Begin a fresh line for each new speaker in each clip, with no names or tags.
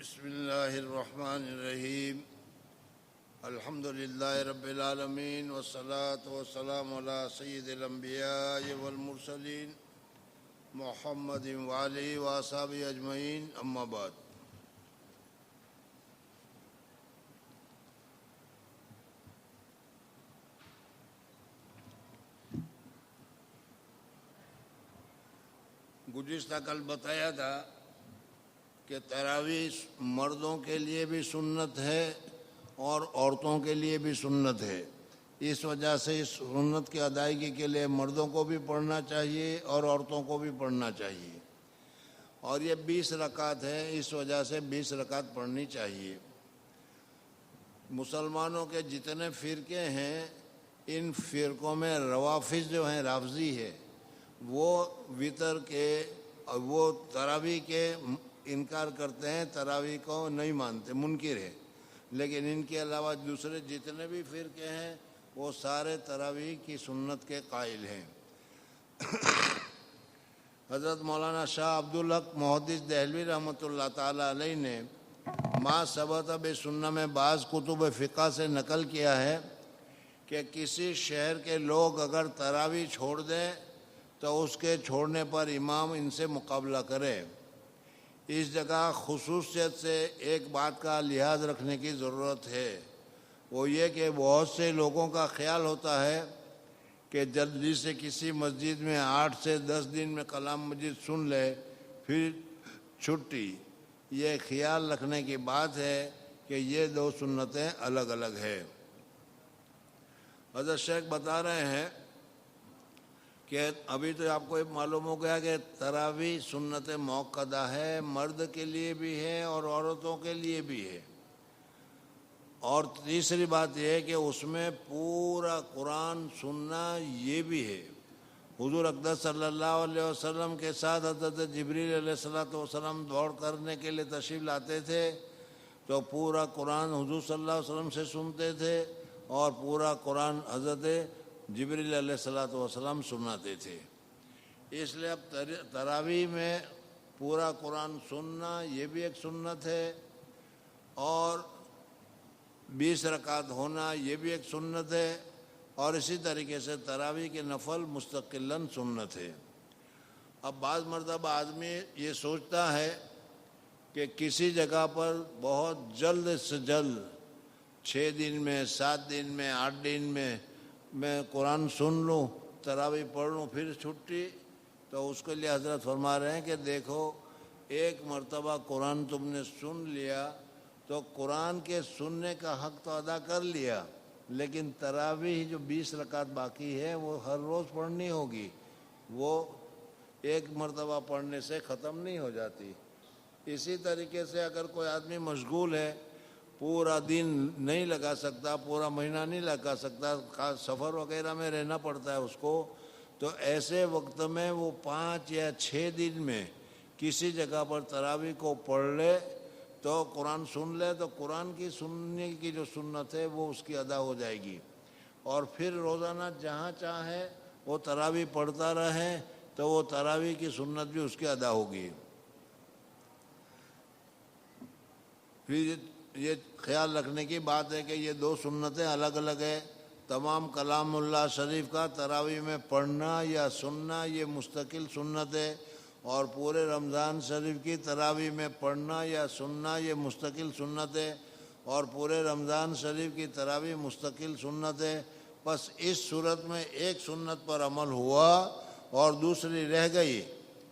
بسم اللہ الرحمن الرحیم الحمد للہ رب العالمین والصلاة والسلام علی سید الانبیاء والمرسلین محمد وآلہ واصحابہ اجمعین اما بعد۔ گزشتہ کل بتایا تھا کہ تراویح مردوں کے لیے بھی سنت ہے اور عورتوں کے لیے بھی سنت ہے۔ اس وجہ سے اس سنت کی ادائیگی کے لیے مردوں کو بھی پڑھنا چاہیے اور عورتوں کو بھی پڑھنا چاہیے، اور یہ 20 رکعت ہے، اس وجہ سے 20 رکعت پڑھنی چاہیے۔ مسلمانوں کے جتنے فرقے ہیں، ان فرقوں میں روافض جو ہیں، رافضی ہے، وہ وتر کے اور وہ تراویح کے انکار کرتے ہیں، تراویح کو نہیں مانتے، منکر ہے۔ لیکن ان کے علاوہ دوسرے جتنے بھی فرقے ہیں وہ سارے تراویح کی سنت کے قائل ہیں۔ حضرت مولانا شاہ عبدالحق محدث دہلوی رحمۃ اللہ تعالی علیہ نے ما ثبت بسنہ میں بعض کتب فقہ سے نقل کیا ہے کہ کسی شہر کے لوگ اگر تراویح چھوڑ دیں تو اس کے چھوڑنے پر امام ان سے مقابلہ کرے۔ اس جگہ خصوصیت سے ایک بات کا لحاظ رکھنے کی ضرورت ہے، وہ یہ کہ بہت سے لوگوں کا خیال ہوتا ہے کہ جلدی سے کسی مسجد میں 8 سے 10 دن میں کلام مجید سن لے پھر چھٹی۔ یہ خیال رکھنے کی بات ہے کہ یہ دو سنتیں الگ الگ ہیں۔ حضرت شیخ بتا رہے ہیں کہ ابھی تو آپ کو معلوم ہو گیا کہ تراویح سنت موقدہ ہے، مرد کے لیے بھی ہے اور عورتوں کے لیے بھی ہے، اور تیسری بات یہ ہے کہ اس میں پورا قرآن سننا یہ بھی ہے۔ حضور اقدس صلی اللہ علیہ وسلم کے ساتھ حضرت جبریل علیہ السلام دوڑ کرنے کے لیے تشریف لاتے تھے تو پورا قرآن حضور صلی اللہ علیہ وسلم سے سنتے تھے اور پورا قرآن حضرت جبریل علیہ السلام سناتے تھے۔ اس لیے اب تراویح میں پورا قرآن سننا یہ بھی ایک سنت ہے، اور 20 رکعت ہونا یہ بھی ایک سنت ہے، اور اسی طریقے سے تراویح کے نفل مستقلاً سنت ہے۔ اب بعض مرتبہ آدمی یہ سوچتا ہے کہ کسی جگہ پر بہت جلد سے جلد 6 دن میں، 7 دن میں، 8 دن میں قرآن سن لوں، تراویح پڑھ لوں پھر چھٹی، تو اس کے لیے حضرت فرما رہے ہیں کہ دیکھو، ایک مرتبہ قرآن تم نے سن لیا تو قرآن کے سننے کا حق تو ادا کر لیا، لیکن تراویح جو 20 رکعت باقی ہے وہ ہر روز پڑھنی ہوگی، وہ ایک مرتبہ پڑھنے سے ختم نہیں ہو جاتی۔ اسی طریقے سے اگر کوئی آدمی مشغول ہے، پورا دن نہیں لگا سکتا، پورا مہینہ نہیں لگا سکتا، سفر وغیرہ میں رہنا پڑتا ہے اس کو، تو ایسے وقت میں وہ 5 یا 6 دن میں کسی جگہ پر تراویح کو پڑھ لے تو قرآن سن لے تو قرآن کی سننے کی جو سنت ہے وہ اس کی ادا ہو جائے گی، اور پھر روزانہ جہاں چاہے وہ تراویح پڑھتا رہے تو وہ تراویح کی سنت بھی اس کی ادا ہوگی۔ پھر یہ خیال رکھنے کی بات ہے کہ یہ دو سنتیں الگ الگ ہیں۔ تمام کلام اللہ شریف کا تراویح میں پڑھنا یا سننا یہ مستقل سنت ہے، اور پورے رمضان شریف کی تراویح میں پڑھنا یا سننا یہ مستقل سنت ہے، اور پورے رمضان شریف کی تراویح مستقل سنت ہے۔ بس اس صورت میں ایک سنت پر عمل ہوا اور دوسری رہ گئی۔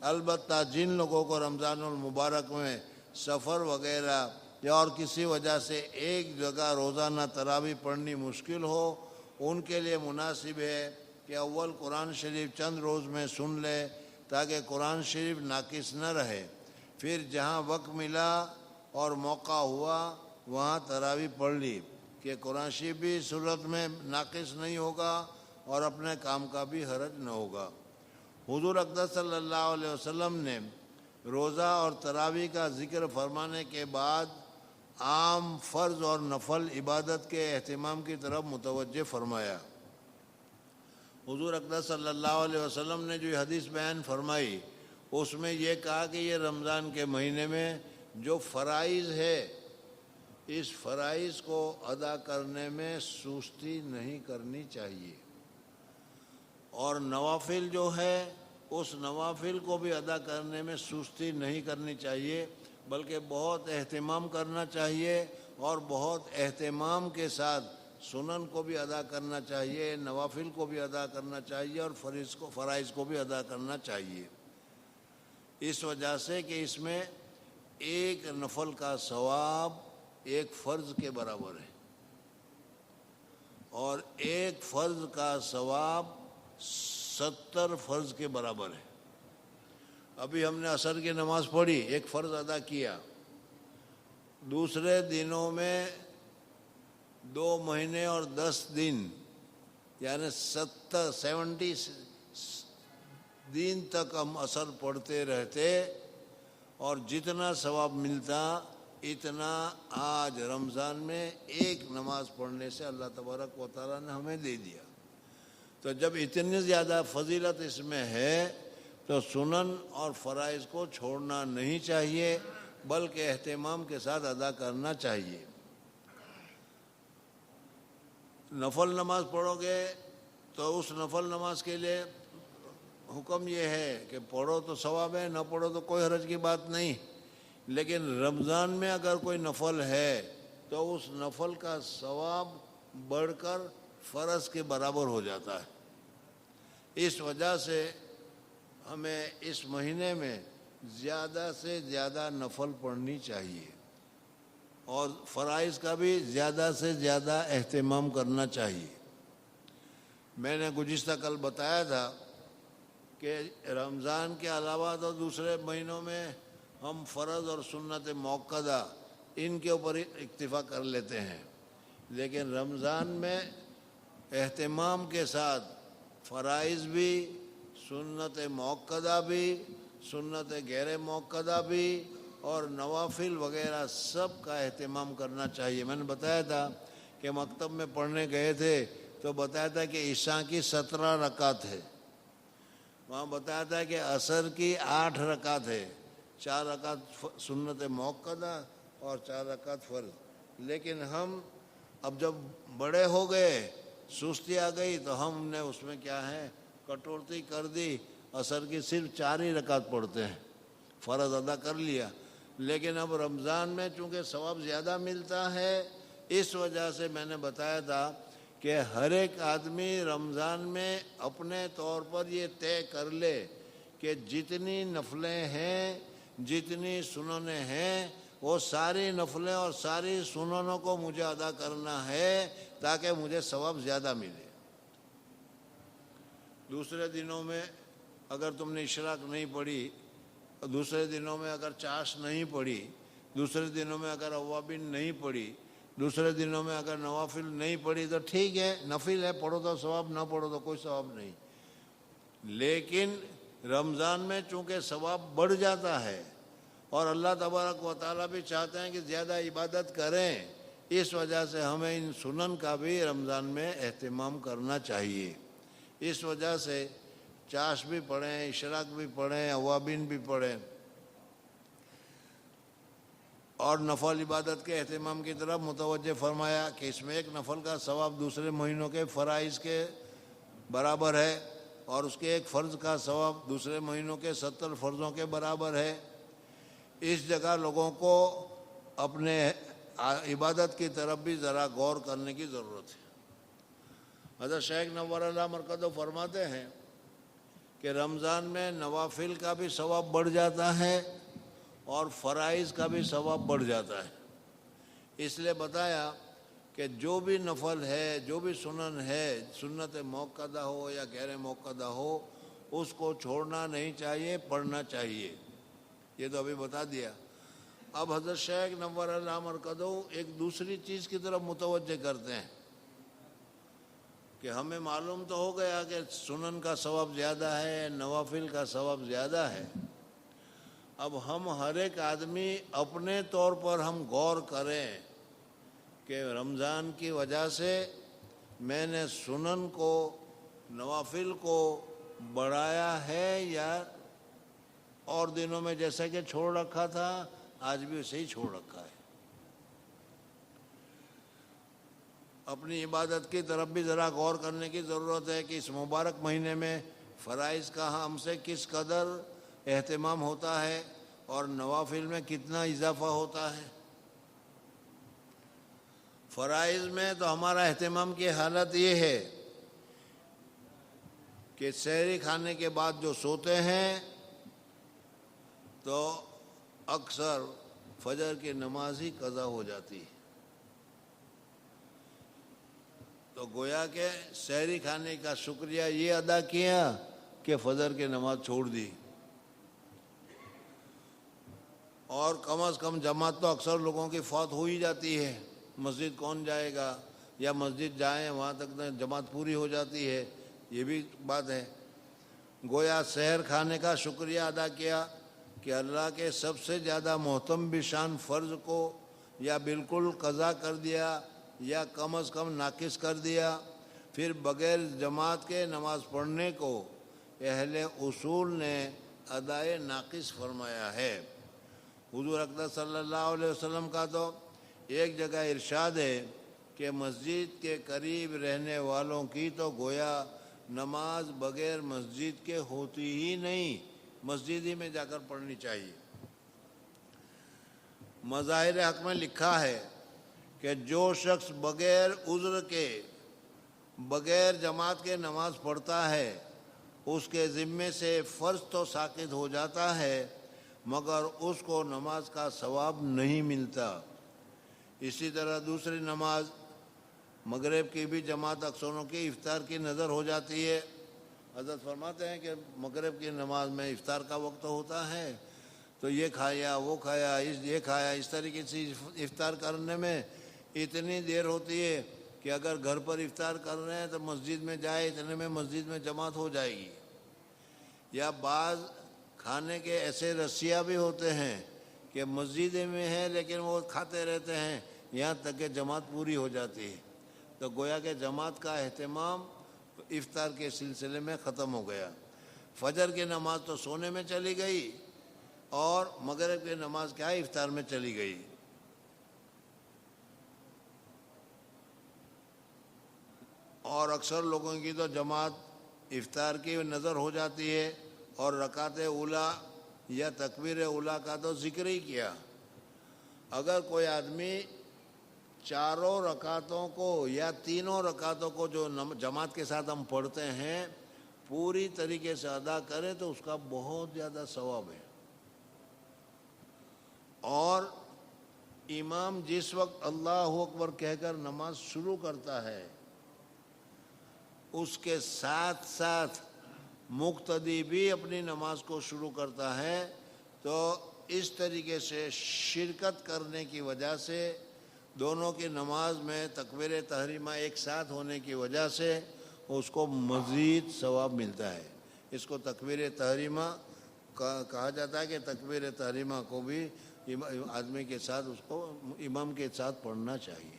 البتہ جن لوگوں کو رمضان المبارک میں سفر وغیرہ یا اور کسی وجہ سے ایک جگہ روزانہ تراویح پڑھنی مشکل ہو، ان کے لیے مناسب ہے کہ اول قرآن شریف چند روز میں سن لے تاکہ قرآن شریف ناقص نہ رہے، پھر جہاں وقت ملا اور موقع ہوا وہاں تراویح پڑھ لی، کہ قرآن شریف بھی اس صورت میں ناقص نہیں ہوگا اور اپنے کام کا بھی حرج نہ ہوگا۔ حضور اقدس صلی اللہ علیہ وسلم نے روزہ اور تراویح کا ذکر فرمانے کے بعد عام فرض اور نفل عبادت کے اہتمام کی طرف متوجہ فرمایا۔ حضور اقدس صلی اللہ علیہ وسلم نے جو حدیث بیان فرمائی اس میں یہ کہا کہ یہ رمضان کے مہینے میں جو فرائض ہے اس فرائض کو ادا کرنے میں سستی نہیں کرنی چاہیے، اور نوافل جو ہے اس نوافل کو بھی ادا کرنے میں سستی نہیں کرنی چاہیے، بلکہ بہت اہتمام کرنا چاہیے، اور بہت اہتمام کے ساتھ سنن کو بھی ادا کرنا چاہیے، نوافل کو بھی ادا کرنا چاہیے، اور فرائض کو بھی ادا کرنا چاہیے، اس وجہ سے کہ اس میں ایک نفل کا ثواب ایک فرض کے برابر ہے، اور ایک فرض کا ثواب 70 فرض کے برابر ہے۔ ابھی ہم نے عصر کی نماز پڑھی، ایک فرض ادا کیا، دوسرے دنوں میں 2 مہینے اور 10 دن یعنی 70 دن تک ہم عصر پڑھتے رہتے، اور جتنا ثواب ملتا اتنا آج رمضان میں ایک نماز پڑھنے سے اللہ تبارک و تعالیٰ نے ہمیں دے دیا۔ تو جب اتنی زیادہ فضیلت اس میں ہے تو سنن اور فرائض کو چھوڑنا نہیں چاہیے، بلکہ اہتمام کے ساتھ ادا کرنا چاہیے۔ نفل نماز پڑھو گے تو اس نفل نماز کے لیے حکم یہ ہے کہ پڑھو تو ثواب ہے، نہ پڑھو تو کوئی حرج کی بات نہیں، لیکن رمضان میں اگر کوئی نفل ہے تو اس نفل کا ثواب بڑھ کر فرض کے برابر ہو جاتا ہے۔ اس وجہ سے ہمیں اس مہینے میں زیادہ سے زیادہ نفل پڑھنی چاہیے، اور فرائض کا بھی زیادہ سے زیادہ اہتمام کرنا چاہیے۔ میں نے گزشتہ کل بتایا تھا کہ رمضان کے علاوہ تو دوسرے مہینوں میں ہم فرض اور سنت موقدہ ان کے اوپر اکتفا کر لیتے ہیں، لیکن رمضان میں اہتمام کے ساتھ فرائض بھی، سنت موقدہ بھی، سنت غیر موقدہ بھی، اور نوافل وغیرہ سب کا اہتمام کرنا چاہیے۔ میں نے بتایا تھا کہ مکتب میں پڑھنے گئے تھے تو بتایا تھا کہ عشاء کی 17 رکعت ہے، وہاں بتایا تھا کہ عصر کی 8 رکعت ہے، 4 رکعت سنت موقدہ اور 4 رکعت فرض۔ لیکن ہم اب جب بڑے ہو گئے، سستی آ گئی، تو ہم نے اس میں کیا ہے کٹوتی کر دی، عصر کی صرف 4 ہی رکعت پڑھتے ہیں، فرض ادا کر لیا۔ لیکن اب رمضان میں چونکہ ثواب زیادہ ملتا ہے، اس وجہ سے میں نے بتایا تھا کہ ہر ایک آدمی رمضان میں اپنے طور پر یہ طے کر لے کہ جتنی نفلیں ہیں، جتنی سننیں ہیں، وہ ساری نفلیں اور ساری سننوں کو مجھے ادا کرنا ہے تاکہ مجھے ثواب زیادہ ملے۔ دوسرے دنوں میں اگر تم نے اشراق نہیں پڑھی، دوسرے دنوں میں اگر چاش نہیں پڑھی، دوسرے دنوں میں اگر اوابین نہیں پڑھی، دوسرے دنوں میں اگر نوافل نہیں پڑھی تو ٹھیک ہے، نفل ہے، پڑھو تو ثواب، نہ پڑھو تو کوئی ثواب نہیں۔ لیکن رمضان میں چونکہ ثواب بڑھ جاتا ہے، اور اللہ تبارک و تعالیٰ بھی چاہتے ہیں کہ زیادہ عبادت کریں، اس وجہ سے ہمیں ان سنن کا بھی رمضان میں اہتمام کرنا چاہیے۔ اس وجہ سے چاش بھی پڑھیں، اشراق بھی پڑھیں، اوابین بھی پڑھیں، اور نفل عبادت کے اہتمام کی طرف متوجہ فرمایا کہ اس میں ایک نفل کا ثواب دوسرے مہینوں کے فرائض کے برابر ہے، اور اس کے ایک فرض کا ثواب دوسرے مہینوں کے 70 فرضوں کے برابر ہے۔ اس جگہ لوگوں کو اپنے عبادت کی طرف بھی ذرا غور کرنے کی ضرورت ہے۔ حضرت شیخ نور اللہ مرکزہ فرماتے ہیں کہ رمضان میں نوافل کا بھی ثواب بڑھ جاتا ہے اور فرائض کا بھی ثواب بڑھ جاتا ہے۔ اس لیے بتایا کہ جو بھی نفل ہے، جو بھی سنن ہے، سنت موقدہ ہو یا غیر موقدہ ہو، اس کو چھوڑنا نہیں چاہیے، پڑھنا چاہیے۔ یہ تو ابھی بتا دیا۔ اب حضرت شیخ نور اللہ مرکزہ ایک دوسری چیز کی طرف متوجہ کرتے ہیں کہ ہمیں معلوم تو ہو گیا کہ سنن کا ثواب زیادہ ہے، نوافل کا ثواب زیادہ ہے۔ اب ہم ہر ایک آدمی اپنے طور پر ہم غور کریں کہ رمضان کی وجہ سے میں نے سنن کو، نوافل کو بڑھایا ہے یا اور دنوں میں جیسا کہ چھوڑ رکھا تھا، آج بھی اسے ہی چھوڑ رکھا ہے۔ اپنی عبادت کی طرف بھی ذرا غور کرنے کی ضرورت ہے کہ اس مبارک مہینے میں فرائض کا ہم سے کس قدر اہتمام ہوتا ہے اور نوافل میں کتنا اضافہ ہوتا ہے۔ فرائض میں تو ہمارا اہتمام کی حالت یہ ہے کہ سحری کھانے کے بعد جو سوتے ہیں تو اکثر فجر کی نماز ہی قضا ہو جاتی ہے، تو گویا کہ سحری کھانے کا شکریہ یہ ادا کیا کہ فجر کی نماز چھوڑ دی۔ اور کم از کم جماعت تو اکثر لوگوں کی فوت ہو ہی جاتی ہے، مسجد کون جائے گا، یا مسجد جائیں وہاں تک جماعت پوری ہو جاتی ہے، یہ بھی بات ہے۔ گویا سحر کھانے کا شکریہ ادا کیا کہ اللہ کے سب سے زیادہ محتم بشان فرض کو یا بالکل قضا کر دیا یا کم از کم ناقص کر دیا۔ پھر بغیر جماعت کے نماز پڑھنے کو اہل اصول نے ادائے ناقص فرمایا ہے۔ حضور اقدس صلی اللہ علیہ وسلم کا تو ایک جگہ ارشاد ہے کہ مسجد کے قریب رہنے والوں کی تو گویا نماز بغیر مسجد کے ہوتی ہی نہیں، مسجد ہی میں جا کر پڑھنی چاہیے۔ مظاہر حق میں لکھا ہے کہ جو شخص بغیر عذر کے بغیر جماعت کے نماز پڑھتا ہے اس کے ذمے سے فرض تو ساقط ہو جاتا ہے مگر اس کو نماز کا ثواب نہیں ملتا۔ اسی طرح دوسری نماز مغرب کی بھی جماعت اکثروں کی افطار کی نظر ہو جاتی ہے۔ حضرت فرماتے ہیں کہ مغرب کی نماز میں افطار کا وقت ہوتا ہے تو یہ کھایا وہ کھایا یہ کھایا، اس طریقے سے افطار کرنے میں اتنی دیر ہوتی ہے کہ اگر گھر پر افطار کر رہے ہیں تو مسجد میں جائے اتنے میں مسجد میں جماعت ہو جائے گی۔ یا بعض کھانے کے ایسے رسیہ بھی ہوتے ہیں کہ مسجد میں ہیں لیکن وہ کھاتے رہتے ہیں یہاں تک کہ جماعت پوری ہو جاتی ہے، تو گویا کہ جماعت کا اہتمام افطار کے سلسلے میں ختم ہو گیا۔ فجر کی نماز تو سونے میں چلی گئی اور مغرب کی نماز کیا افطار میں چلی گئی۔ اور اکثر لوگوں کی تو جماعت افطار کی نظر ہو جاتی ہے اور رکعت اولیٰ یا تکبیر اولیٰ کا تو ذکر ہی کیا۔ اگر کوئی آدمی چاروں رکعتوں کو یا تینوں رکعتوں کو جو جماعت کے ساتھ ہم پڑھتے ہیں پوری طریقے سے ادا کرے تو اس کا بہت زیادہ ثواب ہے۔ اور امام جس وقت اللہ اکبر کہہ کر نماز شروع کرتا ہے اس کے ساتھ ساتھ مقتدی بھی اپنی نماز کو شروع کرتا ہے، تو اس طریقے سے شرکت کرنے کی وجہ سے دونوں کی نماز میں تکبیر تحریمہ ایک ساتھ ہونے کی وجہ سے اس کو مزید ثواب ملتا ہے۔ اس کو تکبیر تحریمہ کہا جاتا ہے کہ تکبیر تحریمہ کو بھی آدمی کے ساتھ اس کو امام کے ساتھ پڑھنا چاہیے۔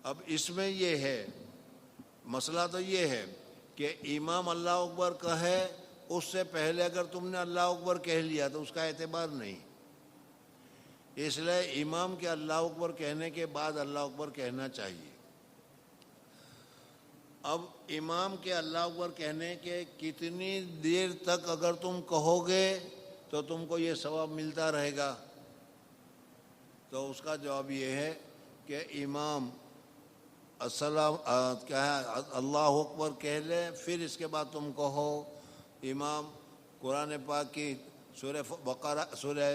اب اس میں یہ ہے مسئلہ تو یہ ہے کہ امام اللہ اکبر کہے اس سے پہلے اگر تم نے اللہ اکبر کہہ لیا تو اس کا اعتبار نہیں، اس لیے امام کے اللہ اکبر کہنے کے بعد اللہ اکبر کہنا چاہیے۔ اب امام کے اللہ اکبر کہنے کے کتنی دیر تک اگر تم کہو گے تو تم کو یہ ثواب ملتا رہے گا، تو اس کا جواب یہ ہے کہ امام السلام کیا ہے اللہ اکبر کہہ لے، پھر اس کے بعد تم کہو امام قرآن پاک کی سورہ بقرہ سورہ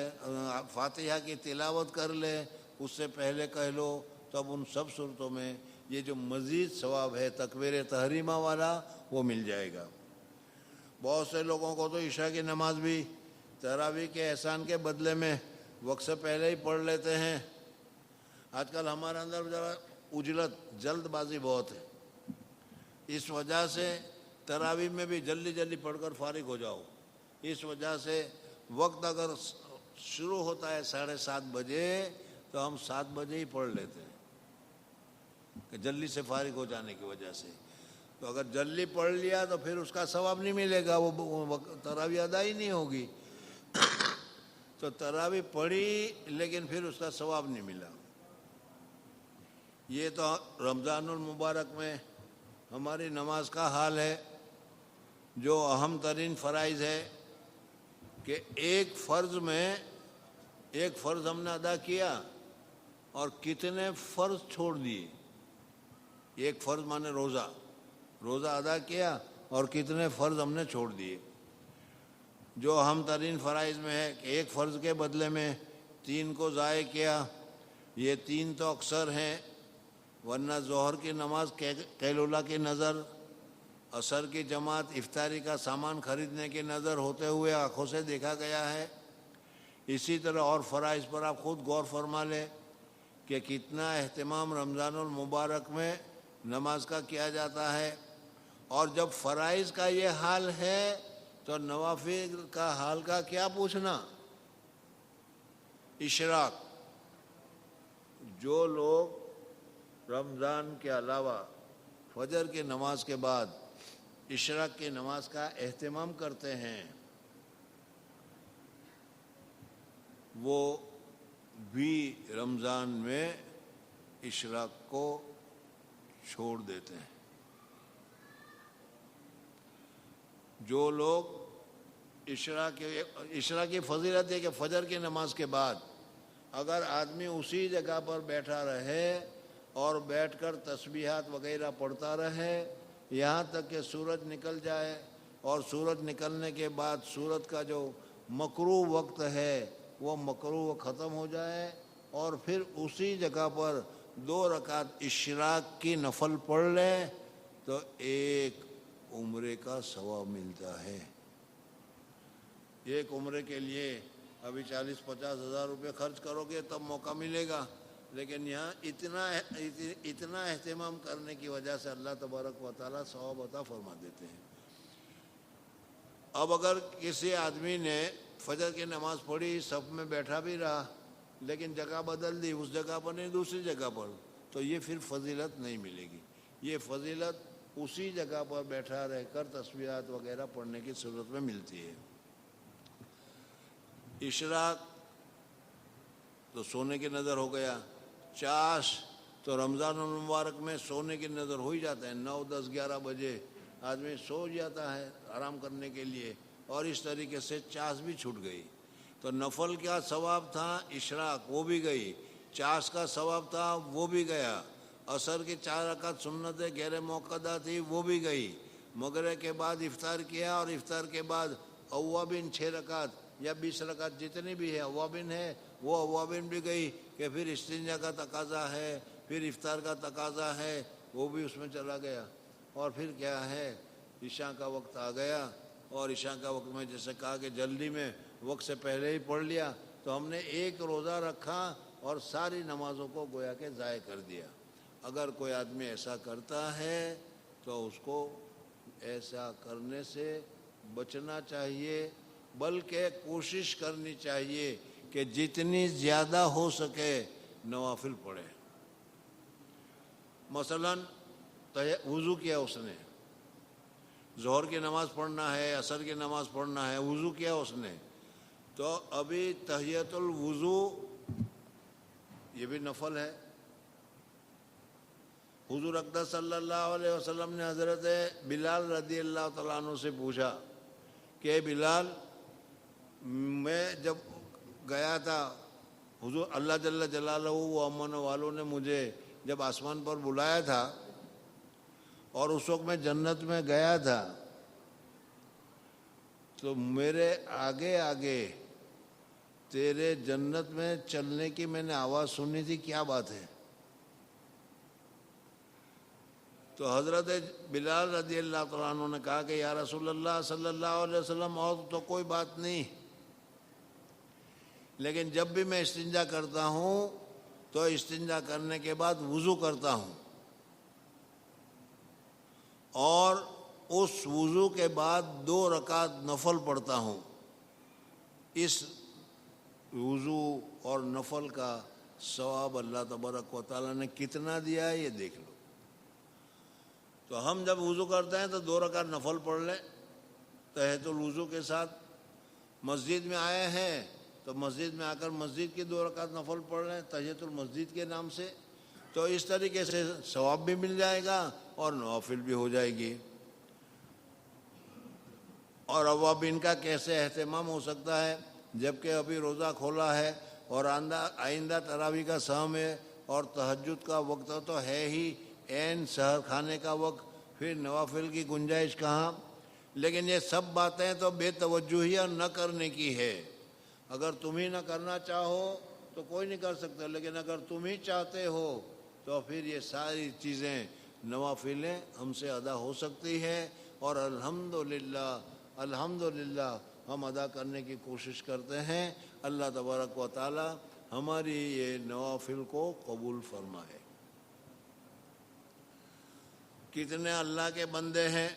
فاتحہ کی تلاوت کر لے، اس سے پہلے کہہ لو، تب ان سب صورتوں میں یہ جو مزید ثواب ہے تکبیر تحریمہ والا وہ مل جائے گا۔ بہت سے لوگوں کو تو عشاء کی نماز بھی تراویح کے احسان کے بدلے میں وقت سے پہلے ہی پڑھ لیتے ہیں۔ آج کل ہمارے اندر ذرا عجلت جلد بازی بہت ہے، اس وجہ سے تراویح میں بھی جلدی جلدی پڑھ کر فارغ ہو جاؤ۔ اس وجہ سے وقت اگر شروع ہوتا ہے 7:30 بجے تو ہم 7 بجے ہی پڑھ لیتے ہیں کہ جلدی سے فارغ ہو جانے کی وجہ سے۔ تو اگر جلدی پڑھ لیا تو پھر اس کا ثواب نہیں ملے گا، وہ تراویح ادا ہی نہیں ہوگی۔ تو تراویح پڑھی لیکن پھر اس کا ثواب نہیں ملا۔ یہ تو رمضان المبارک میں ہماری نماز کا حال ہے، جو اہم ترین فرائض ہے کہ ایک فرض ہم نے ادا کیا اور کتنے فرض چھوڑ دیے۔ ایک فرض مانے روزہ ادا کیا اور کتنے فرض ہم نے چھوڑ دیے۔ جو اہم ترین فرائض میں ہے کہ ایک فرض کے بدلے میں 3 کو ضائع کیا، یہ 3 تو اکثر ہیں، ورنہ ظہر کی نماز قیلولہ کی نظر، عصر کی جماعت افطاری کا سامان خریدنے کی نظر ہوتے ہوئے آنکھوں سے دیکھا گیا ہے۔ اسی طرح اور فرائض پر آپ خود غور فرما لیں کہ کتنا اہتمام رمضان المبارک میں نماز کا کیا جاتا ہے، اور جب فرائض کا یہ حال ہے تو نوافل کا حال کا کیا پوچھنا۔ اشراق، جو لوگ رمضان کے علاوہ فجر کی نماز کے بعد اشراق کی نماز کا اہتمام کرتے ہیں، وہ بھی رمضان میں اشراق کو چھوڑ دیتے ہیں۔ جو لوگ اشراق کی فضیلت ہے کہ فجر کی نماز کے بعد اگر آدمی اسی جگہ پر بیٹھا رہے اور بیٹھ کر تسبیحات وغیرہ پڑھتا رہے یہاں تک کہ سورج نکل جائے، اور سورج نکلنے کے بعد سورج کا جو مکروہ وقت ہے وہ مکروہ ختم ہو جائے، اور پھر اسی جگہ پر 2 رکعت اشراق کی نفل پڑھ لے تو ایک عمرے کا ثواب ملتا ہے۔ ایک عمرے کے لیے ابھی 40-50 ہزار روپے خرچ کرو گے تب موقع ملے گا، لیکن یہاں اتنا اہتمام کرنے کی وجہ سے اللہ تبارک و تعالیٰ ثواب عطا فرما دیتے ہیں۔ اب اگر کسی آدمی نے فجر کی نماز پڑھی، صف میں بیٹھا بھی رہا، لیکن جگہ بدل دی، اس جگہ پر نہیں دوسری جگہ پر، تو یہ پھر فضیلت نہیں ملے گی۔ یہ فضیلت اسی جگہ پر بیٹھا رہ کر تسبیحات وغیرہ پڑھنے کی صورت میں ملتی ہے۔ اشراق تو سونے کی نظر ہو گیا، چاش تو رمضان المبارک میں سونے کی نظر ہو ہی جاتا ہے، 9, 10, 11 بجے آدمی سو جاتا ہے آرام کرنے کے لیے، اور اس طریقے سے چاش بھی چھوٹ گئی۔ تو نفل کا ثواب تھا اشراق، وہ بھی گئی، چاش کا ثواب تھا وہ بھی گیا، عصر کی 4 رکعت سنت غیر موقدہ تھی وہ بھی گئی، مغرب کے بعد افطار کیا اور افطار کے بعد اوابین 6 رکعت یا 20 رکعت جتنی بھی ہے اوابین ہے، وہ اوابین بھی گئی کہ پھر استنجا کا تقاضا ہے، پھر افطار کا تقاضا ہے، وہ بھی اس میں چلا گیا۔ اور پھر کیا ہے، عشاء کا وقت آ گیا، اور عشاء کا وقت میں جیسے کہا کہ جلدی میں وقت سے پہلے ہی پڑھ لیا، تو ہم نے ایک روزہ رکھا اور ساری نمازوں کو گویا کہ ضائع کر دیا۔ اگر کوئی آدمی ایسا کرتا ہے تو اس کو ایسا کرنے سے بچنا چاہیے، بلکہ کوشش کرنی چاہیے کہ جتنی زیادہ ہو سکے نوافل پڑھے۔ مثلا وضو کیا اس نے، ظہر کی نماز پڑھنا ہے، عصر کی نماز پڑھنا ہے، وضو کیا اس نے، تو ابھی تحیۃ الوضو یہ بھی نفل ہے۔ حضور اقدس صلی اللہ علیہ وسلم نے حضرت بلال رضی اللہ تعالیٰ عنہ سے پوچھا کہ بلال، میں جب گیا تھا حضور اللہ جل جلالہ و امن والوں نے مجھے جب آسمان پر بلایا تھا اور اس وقت میں جنت میں گیا تھا، تو میرے آگے آگے تیرے جنت میں چلنے کی میں نے آواز سنی تھی، کیا بات ہے؟ تو حضرت بلال رضی اللہ تعالیٰ عنہ نے کہا کہ یا رسول اللہ صلی اللہ علیہ وسلم، اور تو کوئی بات نہیں، لیکن جب بھی میں استنجا کرتا ہوں تو استنجا کرنے کے بعد وضو کرتا ہوں، اور اس وضو کے بعد 2 رکعت نفل پڑھتا ہوں۔ اس وضو اور نفل کا ثواب اللہ تبارک و تعالیٰ نے کتنا دیا ہے یہ دیکھ لو۔ تو ہم جب وضو کرتے ہیں تو 2 رکعت نفل پڑھ لیں تحیۃ الوضو کے ساتھ، مسجد میں آئے ہیں تو مسجد میں آ کر مسجد کی 2 رکعت نفل پڑھ رہے ہیں تحیۃ المسجد کے نام سے، تو اس طریقے سے ثواب بھی مل جائے گا اور نوافل بھی ہو جائے گی۔ اور اوابین کا کیسے اہتمام ہو سکتا ہے جبکہ ابھی روزہ کھولا ہے اور آئندہ تراویح کا سہم ہے اور تہجد کا وقت تو ہے ہی، عین سحر کھانے کا وقت، پھر نوافل کی گنجائش کہاں؟ لیکن یہ سب باتیں تو بے توجہی اور نہ کرنے کی ہے۔ اگر تم ہی نہ کرنا چاہو تو کوئی نہیں کر سکتا، لیکن اگر تم ہی چاہتے ہو تو پھر یہ ساری چیزیں نوافلیں ہم سے ادا ہو سکتی ہیں، اور الحمدللہ ہم ادا کرنے کی کوشش کرتے ہیں۔ اللہ تبارک و تعالی ہماری یہ نوافل کو قبول فرمائے۔ کتنے اللہ کے بندے ہیں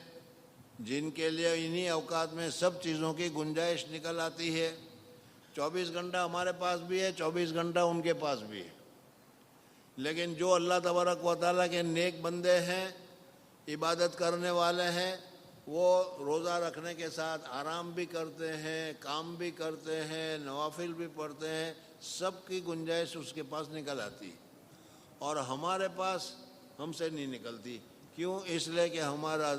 جن کے لیے انہی اوقات میں سب چیزوں کی گنجائش نکل آتی ہے۔ 24 گھنٹہ ہمارے پاس بھی ہے، 24 گھنٹہ ان کے پاس بھی ہے، لیکن جو اللہ تبارک و تعالیٰ کے نیک بندے ہیں، عبادت کرنے والے ہیں، وہ روزہ رکھنے کے ساتھ آرام بھی کرتے ہیں، کام بھی کرتے ہیں، نوافل بھی پڑھتے ہیں، سب کی گنجائش اس کے پاس نکل آتی، اور ہمارے پاس ہم سے نہیں نکلتی۔ کیوں؟ اس لیے کہ ہمارا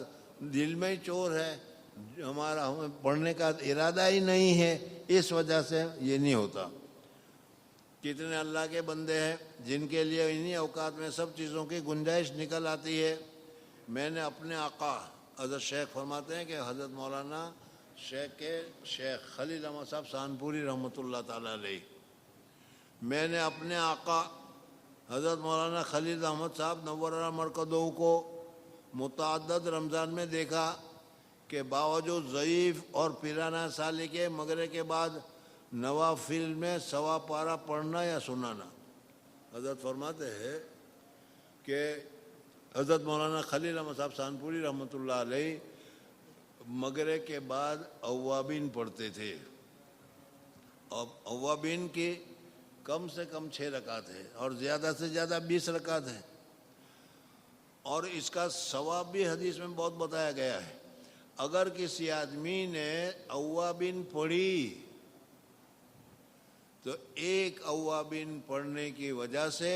دل میں چور ہے، ہمارا ہمیں پڑھنے کا ارادہ ہی نہیں ہے، اس وجہ سے یہ نہیں ہوتا۔ کتنے اللہ کے بندے ہیں جن کے لیے انہی اوقات میں سب چیزوں کی گنجائش نکل آتی ہے۔ میں نے اپنے آقا حضرت شیخ فرماتے ہیں کہ حضرت مولانا شیخ خلیل احمد صاحب سہانپوری رحمۃ اللہ تعالیٰ علیہ، میں نے اپنے آقا حضرت مولانا خلیل احمد صاحب نور اللہ مرکزہ کو متعدد رمضان میں دیکھا کہ باوجود ضعیف اور پیرانہ سالی کے مغرب کے بعد نوافل میں 1.25 پارہ پڑھنا یا سنانا۔ حضرت فرماتے ہیں کہ حضرت مولانا خلیل احمد صاحب سہانپوری رحمۃ اللہ علیہ مغرب کے بعد اوابین پڑھتے تھے، اور اوابین کی کم سے کم 6 رکعت ہے اور زیادہ سے زیادہ 20 رکعت ہے، اور اس کا ثواب بھی حدیث میں بہت بتایا گیا ہے۔ اگر کسی آدمی نے اوابین پڑھی تو ایک اوابین پڑھنے کی وجہ سے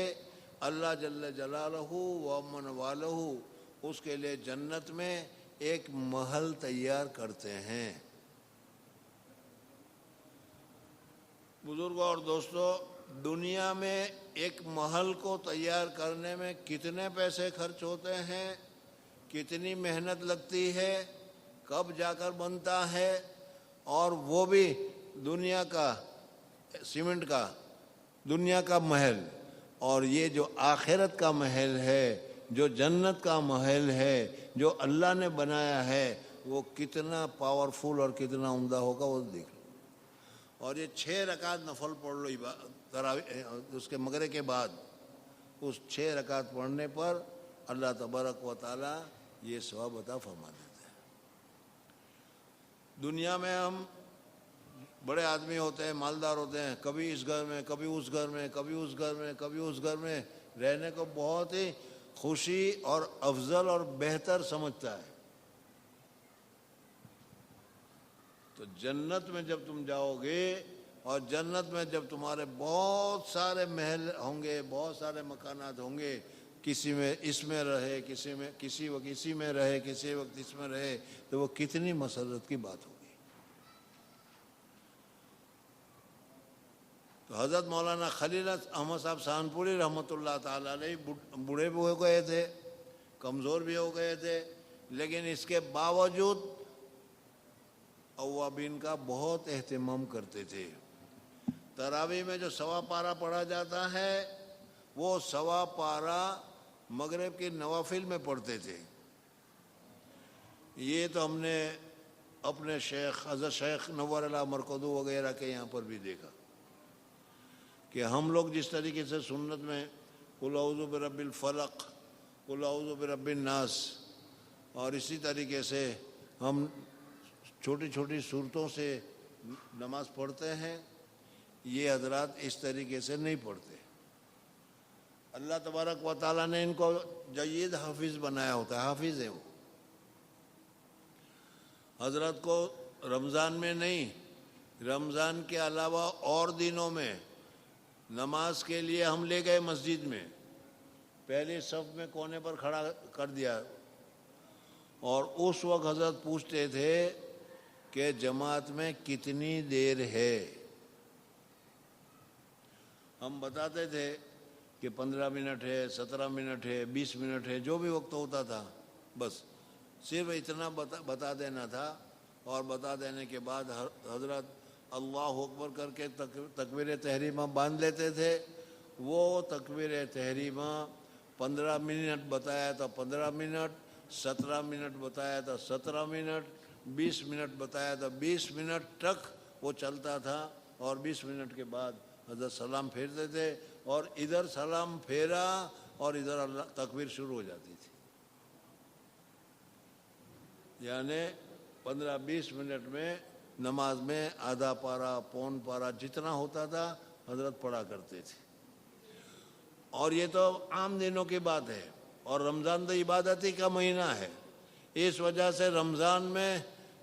اللہ جل جلالہ و من والہ اس کے لیے جنت میں ایک محل تیار کرتے ہیں۔ بزرگوں اور دوستو، دنیا میں ایک محل کو تیار کرنے میں کتنے پیسے خرچ ہوتے ہیں، کتنی محنت لگتی ہے، کب جا کر بنتا ہے، اور وہ بھی دنیا کا سیمنٹ کا دنیا کا محل، اور یہ جو آخرت کا محل ہے، جو جنت کا محل ہے، جو اللہ نے بنایا ہے، وہ کتنا پاورفل اور کتنا عمدہ ہوگا وہ دیکھ لو۔ اور یہ 6 رکعت نفل پڑھ لو اس کے مغرب کے بعد، اس 6 رکعت پڑھنے پر اللہ تبارک و تعالی یہ ثواب عطا فرما دیتے ہیں۔ دنیا میں ہم بڑے آدمی ہوتے ہیں، مالدار ہوتے ہیں، کبھی اس گھر میں، کبھی اس گھر میں، کبھی اس گھر میں، کبھی اس گھر میں رہنے کو بہت ہی خوشی اور افضل اور بہتر سمجھتا ہے۔ تو جنت میں جب تم جاؤ گے، اور جنت میں جب تمہارے بہت سارے محل ہوں گے، بہت سارے مکانات ہوں گے، کسی میں اس میں رہے، کسی وقت اسی میں رہے، کسی وقت اس میں رہے، تو وہ کتنی مسرت کی بات ہوگی۔ تو حضرت مولانا خلیل احمد صاحب سہانپوری رحمۃ اللہ تعالیٰ علیہ بوڑھے بھی ہو گئے تھے، کمزور بھی ہو گئے تھے، لیکن اس کے باوجود اوابین کا بہت اہتمام کرتے تھے۔ تراویح میں جو 1.25 پارہ پڑھا جاتا ہے، وہ 1.25 پارہ مغرب کی نوافل میں پڑھتے تھے۔ یہ تو ہم نے اپنے شیخ حضرت شیخ نور اللہ مرکزہ وغیرہ کے یہاں پر بھی دیکھا کہ ہم لوگ جس طریقے سے سنت میں قل اعوذ برب الفلق، قل اعوذ برب الناس، اور اسی طریقے سے ہم چھوٹی چھوٹی صورتوں سے نماز پڑھتے ہیں، یہ حضرات اس طریقے سے نہیں پڑھتے۔ اللہ تبارک و تعالیٰ نے ان کو جید حافظ بنایا ہوتا ہے، حافظ ہے وہ۔ حضرت کو رمضان میں نہیں، رمضان کے علاوہ اور دنوں میں نماز کے لیے ہم لے گئے مسجد میں، پہلے صف میں کونے پر کھڑا کر دیا، اور اس وقت حضرت پوچھتے تھے کہ جماعت میں کتنی دیر ہے؟ ہم بتاتے تھے کہ 15 منٹ ہے، 17 منٹ ہے، 20 منٹ ہے، جو بھی وقت ہوتا تھا، بس صرف اتنا بتا دینا تھا، اور بتا دینے کے بعد حضرت اللہ اکبر کر کے تکبیر تحریمہ باندھ لیتے تھے۔ وہ تکبیر تحریمہ 15 منٹ بتایا تو 15 منٹ، 17 منٹ بتایا تو 17 منٹ، 20 منٹ بتایا تو 20 منٹ تک وہ چلتا تھا، اور 20 منٹ کے بعد حضرت سلام پھیرتے تھے، اور ادھر سلام پھیرا اور ادھر اللہ تکبیر شروع ہو جاتی تھی، یعنی 15-20 منٹ میں نماز میں آدھا پارا، پون پارا جتنا ہوتا تھا حضرت پڑھا کرتے تھے۔ اور یہ تو عام دنوں کی بات ہے، اور رمضان تو عبادت ہی کا مہینہ ہے، اس وجہ سے رمضان میں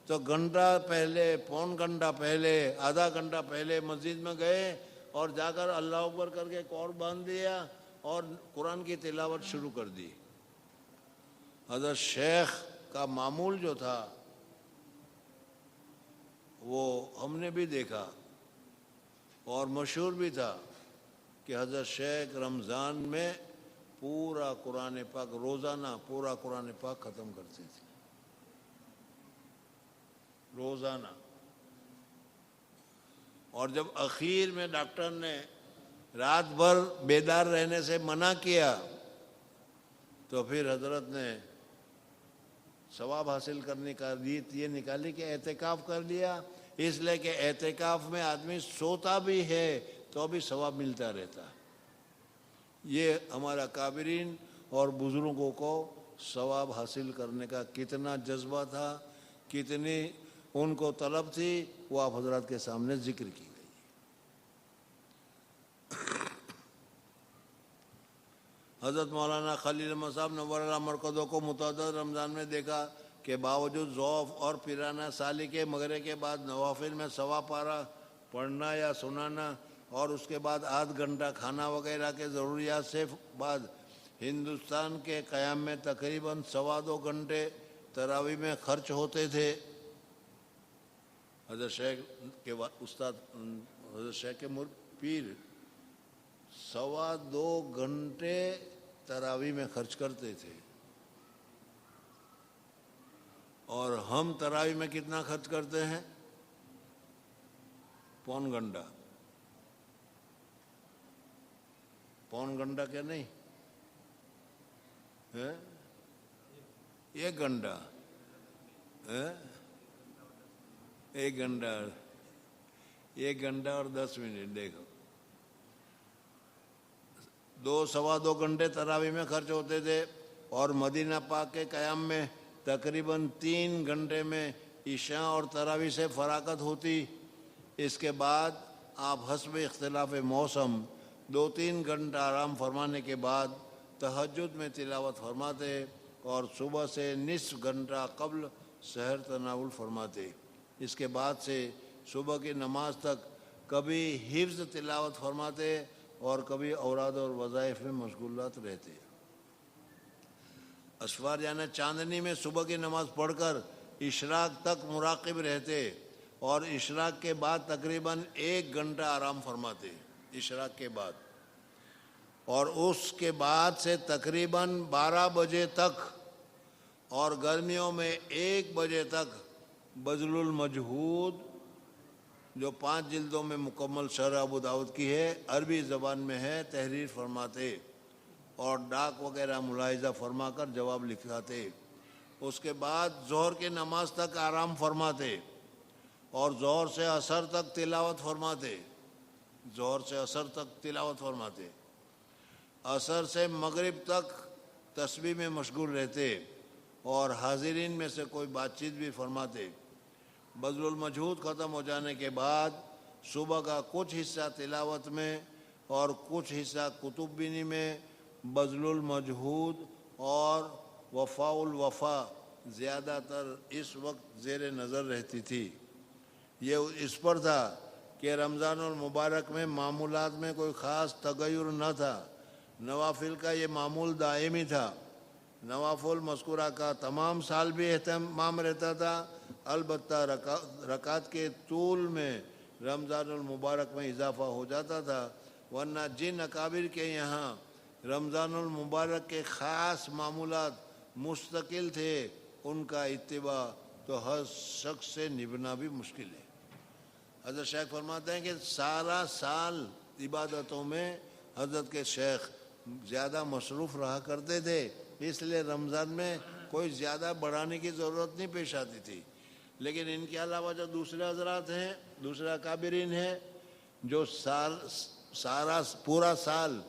تو گھنٹہ پہلے، پون گھنٹہ پہلے، آدھا گھنٹہ پہلے مسجد میں گئے اور جا کر اللہ اکبر کر کے کور باندھ دیا اور قرآن کی تلاوت شروع کر دی۔ حضرت شیخ کا معمول جو تھا وہ ہم نے بھی دیکھا اور مشہور بھی تھا کہ حضرت شیخ رمضان میں پورا قرآن پاک، روزانہ پورا قرآن پاک ختم کرتے تھے، روزانہ۔ اور جب اخیر میں ڈاکٹر نے رات بھر بیدار رہنے سے منع کیا تو پھر حضرت نے ثواب حاصل کرنے کا ریت یہ نکالی کہ اعتکاف کر لیا، اس لیے کہ اعتکاف میں آدمی سوتا بھی ہے تو بھی ثواب ملتا رہتا۔ یہ ہمارا کابرین اور بزرگوں کو ثواب حاصل کرنے کا کتنا جذبہ تھا، کتنی ان کو طلب تھی، وہ آپ حضرات کے سامنے ذکر کی گئی۔ حضرت مولانا خلیل احمد صاحب نور اللہ مرکزوں کو متعدد رمضان میں دیکھا کہ باوجود ضعف اور پیرانہ سالی کے مغرے کے بعد نوافل میں سوا پارہ پڑھنا یا سنانا، اور اس کے بعد آدھ گھنٹہ کھانا وغیرہ کے ضروریات سے بعد ہندوستان کے قیام میں تقریباً 2.25 گھنٹے تراویح میں خرچ ہوتے تھے۔ حضرت شیخ کے استاد حضرت شیخ کے پیر 2.25 گھنٹے تراویح میں خرچ کرتے تھے، اور ہم تراویح میں کتنا خرچ کرتے ہیں؟ پون گھنٹہ، پون گھنٹہ کیا نہیں، 1 گھنٹہ، 1 گھنٹہ، 1 گھنٹہ اور 10 منٹ، دیکھو 2.25 گھنٹے تراویح میں خرچ ہوتے تھے، اور مدینہ پاک کے قیام میں تقریباً 3 گھنٹے میں عشاء اور تراویح سے فراغت ہوتی۔ اس کے بعد آپ حسب اختلاف موسم 2-3 گھنٹہ آرام فرمانے کے بعد تہجد میں تلاوت فرماتے، اور صبح سے نصف گھنٹہ قبل سحر تناول فرماتے۔ اس کے بعد سے صبح کی نماز تک کبھی حفظ تلاوت فرماتے اور کبھی اوراد اور وظائف میں مشغولات رہتے۔ اسفار یعنی چاندنی میں صبح کی نماز پڑھ کر اشراق تک مراقب رہتے، اور اشراق کے بعد تقریباً 1 گھنٹہ آرام فرماتے اشراق کے بعد، اور اس کے بعد سے تقریباً 12 بجے تک، اور گرمیوں میں 1 بجے تک بذل المجہود جو 5 جلدوں میں مکمل شرح ابو داؤد کی ہے، عربی زبان میں ہے، تحریر فرماتے اور ڈاک وغیرہ ملاحظہ فرما کر جواب لکھاتے۔ اس کے بعد ظہر کی نماز تک آرام فرماتے، اور ظہر سے عصر تک تلاوت فرماتے، ظہر سے عصر تک تلاوت فرماتے، عصر سے مغرب تک تسبیح میں مشغول رہتے، اور حاضرین میں سے کوئی بات چیت بھی فرماتے۔ بذل المجہود ختم ہو جانے کے بعد صبح کا کچھ حصہ تلاوت میں اور کچھ حصہ کتب بینی میں بذل المجہود اور وفاء الوفا زیادہ تر اس وقت زیر نظر رہتی تھی۔ یہ اس پر تھا کہ رمضان المبارک میں معمولات میں کوئی خاص تغیر نہ تھا، نوافل کا یہ معمول دائمی تھا، نوافل مذکورہ کا تمام سال بھی اہتمام رہتا تھا، البتہ رکعت کے طول میں رمضان المبارک میں اضافہ ہو جاتا تھا، ورنہ جن اکابر کے یہاں رمضان المبارک کے خاص معمولات مستقل تھے ان کا اتباع تو ہر شخص سے نبھنا بھی مشکل ہے۔ حضرت شیخ فرماتے ہیں کہ سارا سال عبادتوں میں حضرت کے شیخ زیادہ مصروف رہا کرتے تھے، اس لیے رمضان میں کوئی زیادہ بڑھانے کی ضرورت نہیں پیش آتی تھی۔ لیکن ان کے علاوہ جو دوسرے حضرات ہیں، دوسرے اکابرین ہیں، جو پورا سال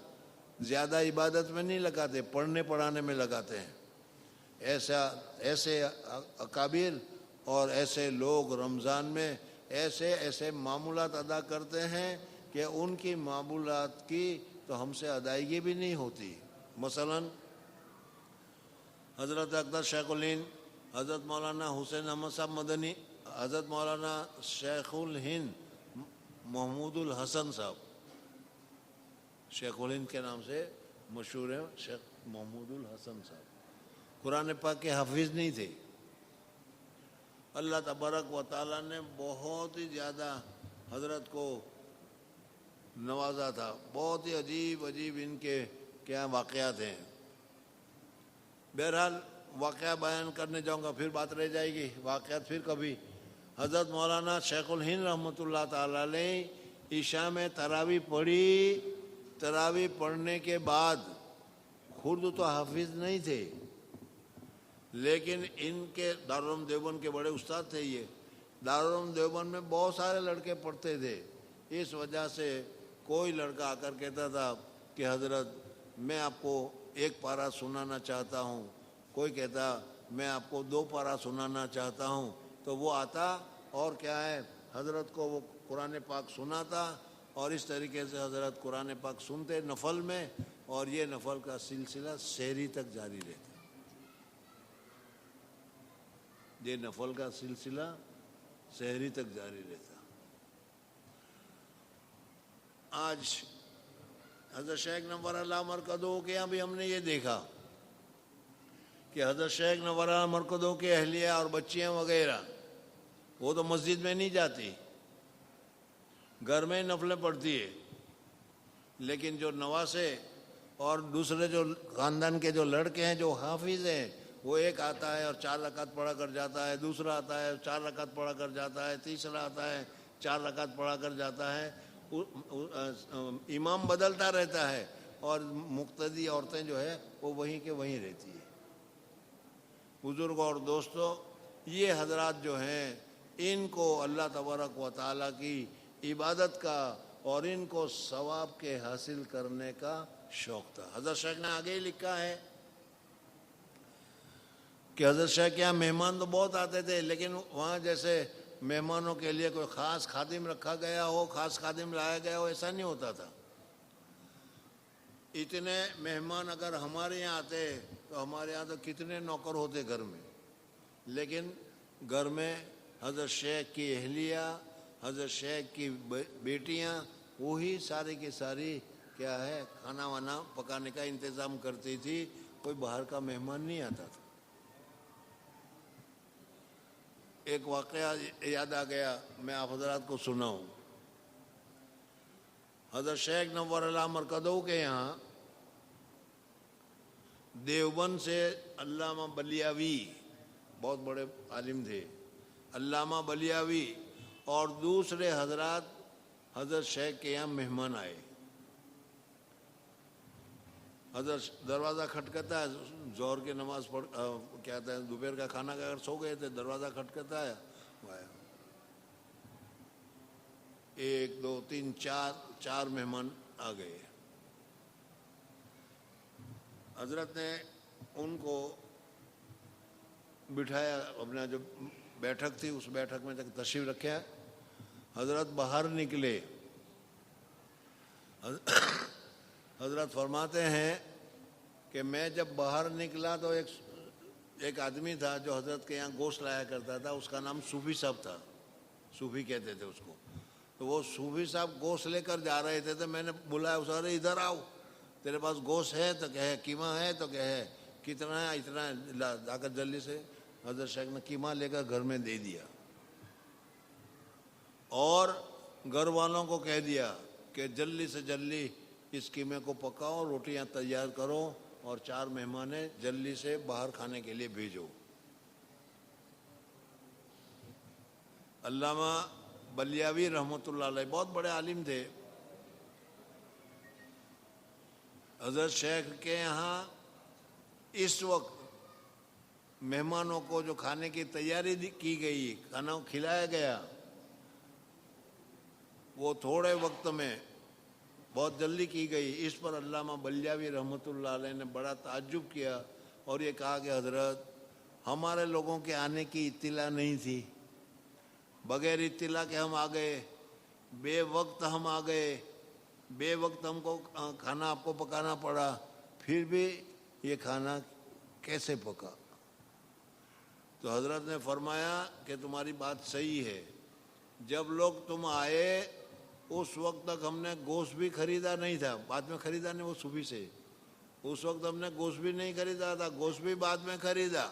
زیادہ عبادت میں نہیں لگاتے، پڑھنے پڑھانے میں لگاتے ہیں، ایسے اکابر اور ایسے لوگ رمضان میں ایسے معمولات ادا کرتے ہیں کہ ان کی معمولات کی تو ہم سے ادائیگی بھی نہیں ہوتی۔ مثلا حضرت اقدس شیخ الہند حضرت مولانا حسین احمد صاحب مدنی، حضرت مولانا شیخ الہند محمود الحسن صاحب، شیخ الہند کے نام سے مشہور ہیں شیخ محمود الحسن صاحب، قرآن پاک کے حافظ نہیں تھے۔ اللہ تبارک و تعالیٰ نے بہت ہی زیادہ حضرت کو نوازا تھا، بہت ہی عجیب ان کے کیا واقعات ہیں۔ بہرحال واقعہ بیان کرنے جاؤں گا پھر بات رہ جائے گی، واقعات پھر کبھی۔ حضرت مولانا شیخ الہند رحمۃ اللہ تعالیٰ علیہ عشاء میں تراویح پڑھی، تراویح پڑھنے کے بعد خود تو حافظ نہیں تھے لیکن ان کے دارالعلوم دیوبند کے بڑے استاد تھے، یہ دارالعلوم دیوبند میں بہت سارے لڑکے پڑھتے تھے، اس وجہ سے کوئی لڑکا آ کر کہتا تھا کہ حضرت میں آپ کو ایک پارہ سنانا چاہتا ہوں، کوئی کہتا میں آپ کو 2 پارہ سنانا چاہتا ہوں، تو وہ آتا اور کیا ہے حضرت کو وہ قرآن پاک سناتا، اور اس طریقے سے حضرت قرآن پاک سنتے نفل میں، اور یہ نفل کا سلسلہ سحری تک جاری رہتا، یہ نفل کا سلسلہ سحری تک جاری رہتا۔ آج حضرت شیخ نور اللہ مرکزوں کے یہاں بھی ہم نے یہ دیکھا کہ حضرت شیخ نور اللہ مرکزوں کے اہلیہ اور بچیاں وغیرہ وہ تو مسجد میں نہیں جاتی، گھر میں نفلیں پڑھتی ہے، لیکن جو نواسے اور دوسرے جو خاندان کے جو لڑکے ہیں جو حافظ ہیں، وہ ایک آتا ہے اور 4 رکعت پڑھا کر جاتا ہے، دوسرا آتا ہے 4 رکعت پڑھا کر جاتا ہے، تیسرا آتا ہے 4 رکعت پڑھا کر جاتا ہے، امام بدلتا رہتا ہے اور مقتدی عورتیں جو ہے وہ وہیں کے وہیں رہتی ہے۔ بزرگ اور دوستو، یہ حضرات جو ہیں ان کو اللہ تبارک و تعالیٰ کی عبادت کا اور ان کو ثواب کے حاصل کرنے کا شوق تھا۔ حضرت شیخ نے آگے ہی لکھا ہے کہ حضرت شیخ کے یہاں مہمان تو بہت آتے تھے، لیکن وہاں جیسے مہمانوں کے لیے کوئی خاص خادم رکھا گیا ہو، خاص خادم لایا گیا ہو، ایسا نہیں ہوتا تھا۔ اتنے مہمان اگر ہمارے یہاں آتے تو ہمارے یہاں تو کتنے نوکر ہوتے گھر میں، لیکن گھر میں حضرت شیخ کی اہلیہ، حضرت شیخ کی بیٹیاں وہی ساری کی ساری کیا ہے کھانا وانا پکانے کا انتظام کرتی تھی، کوئی باہر کا مہمان نہیں آتا تھا۔ ایک واقعہ یاد آ گیا، میں آپ حضرات کو سناؤں۔ حضرت شیخ نور اللہ مرکزوں کے یہاں دیوبند سے علامہ بلیاوی، بہت بڑے عالم تھے، علامہ بلیاوی اور دوسرے حضرات حضرت شیخ کے یہاں مہمان آئے۔ حضرت دروازہ کھٹکتا ہے، ظہر کی نماز پڑھ کیا کہتے ہیں دوپہر کا کھانا کھا کر سو گئے تھے، دروازہ کھٹکتا ہے، 1 2 3 4 مہمان آ گئے۔ حضرت نے ان کو بٹھایا، اپنا جو بیٹھک تھی اس بیٹھک میں تشریف رکھا، حضرت باہر نکلے۔ حضرت فرماتے ہیں کہ میں جب باہر نکلا تو ایک آدمی تھا جو حضرت کے یہاں گوشت لایا کرتا تھا، اس کا نام صوفی صاحب تھا۔ صوفی کہتے تھے اس کو. تو وہ صوفی صاحب گوشت لے کر جا رہے تھے, تو میں نے بلایا اسے, ارے ادھر آؤ, تیرے پاس گوشت ہے تو کہ قیمہ ہے تو کہ ہے, کتنا ہے, اتنا ہے, جا کر جلدی سے. حضرت شیخ نے قیمہ لے کر گھر میں دے دیا اور گھر والوں کو کہہ دیا کہ جلدی سے جلدی اس قیمے کو پکاؤ, روٹیاں تیار کرو اور 4 مہمانیں جلدی سے باہر کھانے کے لیے بھیجو. علامہ بلیاوی رحمۃ اللہ علیہ بہت بڑے عالم تھے. حضرت شیخ کے یہاں اس وقت مہمانوں کو جو کھانے کی تیاری کی گئی, کھانا کھلایا گیا, وہ تھوڑے وقت میں بہت جلدی کی گئی. اس پر علامہ بلیاوی رحمۃ اللہ علیہ نے بڑا تعجب کیا اور یہ کہا کہ حضرت ہمارے لوگوں کے آنے کی اطلاع نہیں تھی, بغیر اطلاع کے ہم آ گئے, بے وقت ہم آ گئے, بے وقت ہم کو کھانا آپ کو پکانا پڑا, پھر بھی یہ کھانا کیسے پکا؟ تو حضرت نے فرمایا کہ تمہاری بات صحیح ہے, جب لوگ تم آئے اس وقت تک ہم نے گوشت بھی خریدا نہیں تھا, بعد میں خریدا نہیں وہ صوفی سے, اس وقت ہم نے گوشت بھی نہیں خریدا تھا, گوشت بھی بعد میں خریدا,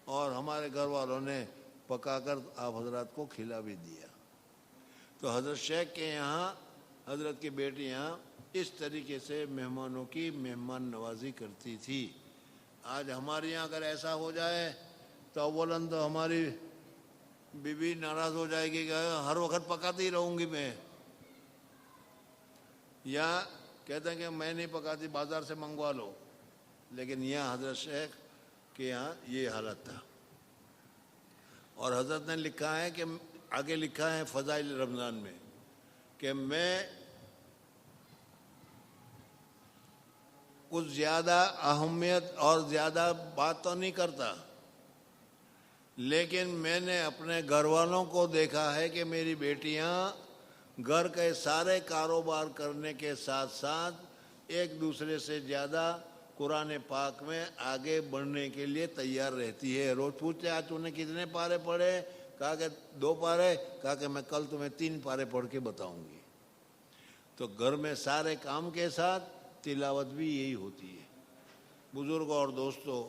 اور ہمارے گھر والوں نے پکا کر آپ حضرات کو کھلا بھی دیا. تو حضرت شیخ کے یہاں حضرت کی بیٹیاں اس طریقے سے مہمانوں کی مہمان نوازی کرتی تھی. آج ہمارے یہاں اگر ایسا ہو جائے تو اولاً تو ہماری بیوی ناراض ہو جائے گی کہ ہر وقت پکاتی رہوں گی میں, یا کہتے ہیں کہ میں نہیں پکاتی, بازار سے منگوا لو. لیکن یہاں حضرت شیخ کے یہاں یہ حالت تھا. اور حضرت نے لکھا ہے کہ آگے لکھا ہے فضائل رمضان میں کہ میں کچھ زیادہ اہمیت اور زیادہ بات تو نہیں کرتا, لیکن میں نے اپنے گھر والوں کو دیکھا ہے کہ میری بیٹیاں گھر کے سارے کاروبار کرنے کے ساتھ ساتھ ایک دوسرے سے زیادہ قرآن پاک میں آگے بڑھنے کے لیے تیار رہتی ہے. روز پوچھتے آج تو نے کتنے پارے پڑھے, کہا کہ 2 پارے, کہا کہ میں کل تمہیں 3 پارے پڑھ کے بتاؤں گی. تو گھر میں سارے کام کے ساتھ تلاوت بھی یہی ہوتی ہے. بزرگوں اور دوستوں,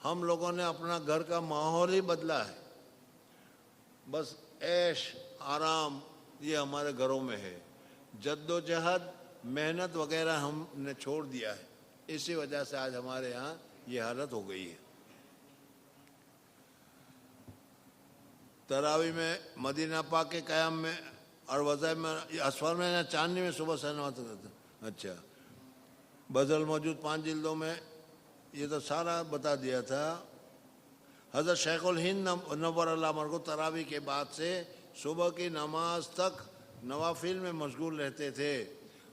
ہم لوگوں نے اپنا گھر کا ماحول ہی بدلا ہے, بس عیش آرام یہ ہمارے گھروں میں ہے, جد و جہد محنت وغیرہ ہم نے چھوڑ دیا ہے. اسی وجہ سے آج ہمارے ہاں یہ حالت ہو گئی ہے. تراوی میں مدینہ پاک کے قیام میں اور وظائف میں اسفار میں چاندنی میں صبح سے نماز کرتے. اچھا, بذل موجود 5 جلدوں میں یہ تو سارا بتا دیا تھا. حضرت شیخ الہند نور اللہ مرغو تراوی کے بعد سے صبح کی نماز تک نوافل میں مشغول رہتے تھے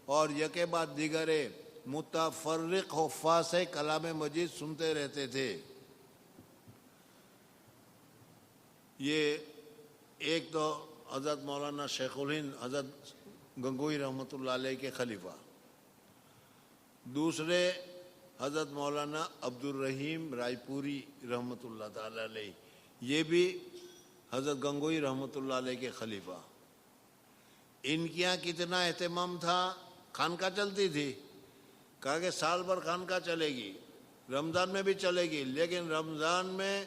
اور یکے بعد دیگرے متفرق حفاظ سے کلام مجید سنتے رہتے تھے. یہ ایک تو حضرت مولانا شیخ الہند حضرت گنگوئی رحمۃ اللہ علیہ کے خلیفہ, دوسرے حضرت مولانا عبد الرحیم رائے پوری رحمۃ اللہ تعالی علیہ, یہ بھی حضرت گنگوئی رحمۃ اللہ علیہ کے خلیفہ. ان کے یہاں کتنا اہتمام تھا, خانقاہ چلتی تھی, کہا کہ سال بھر خانقاہ چلے گی, رمضان میں بھی چلے گی, لیکن رمضان میں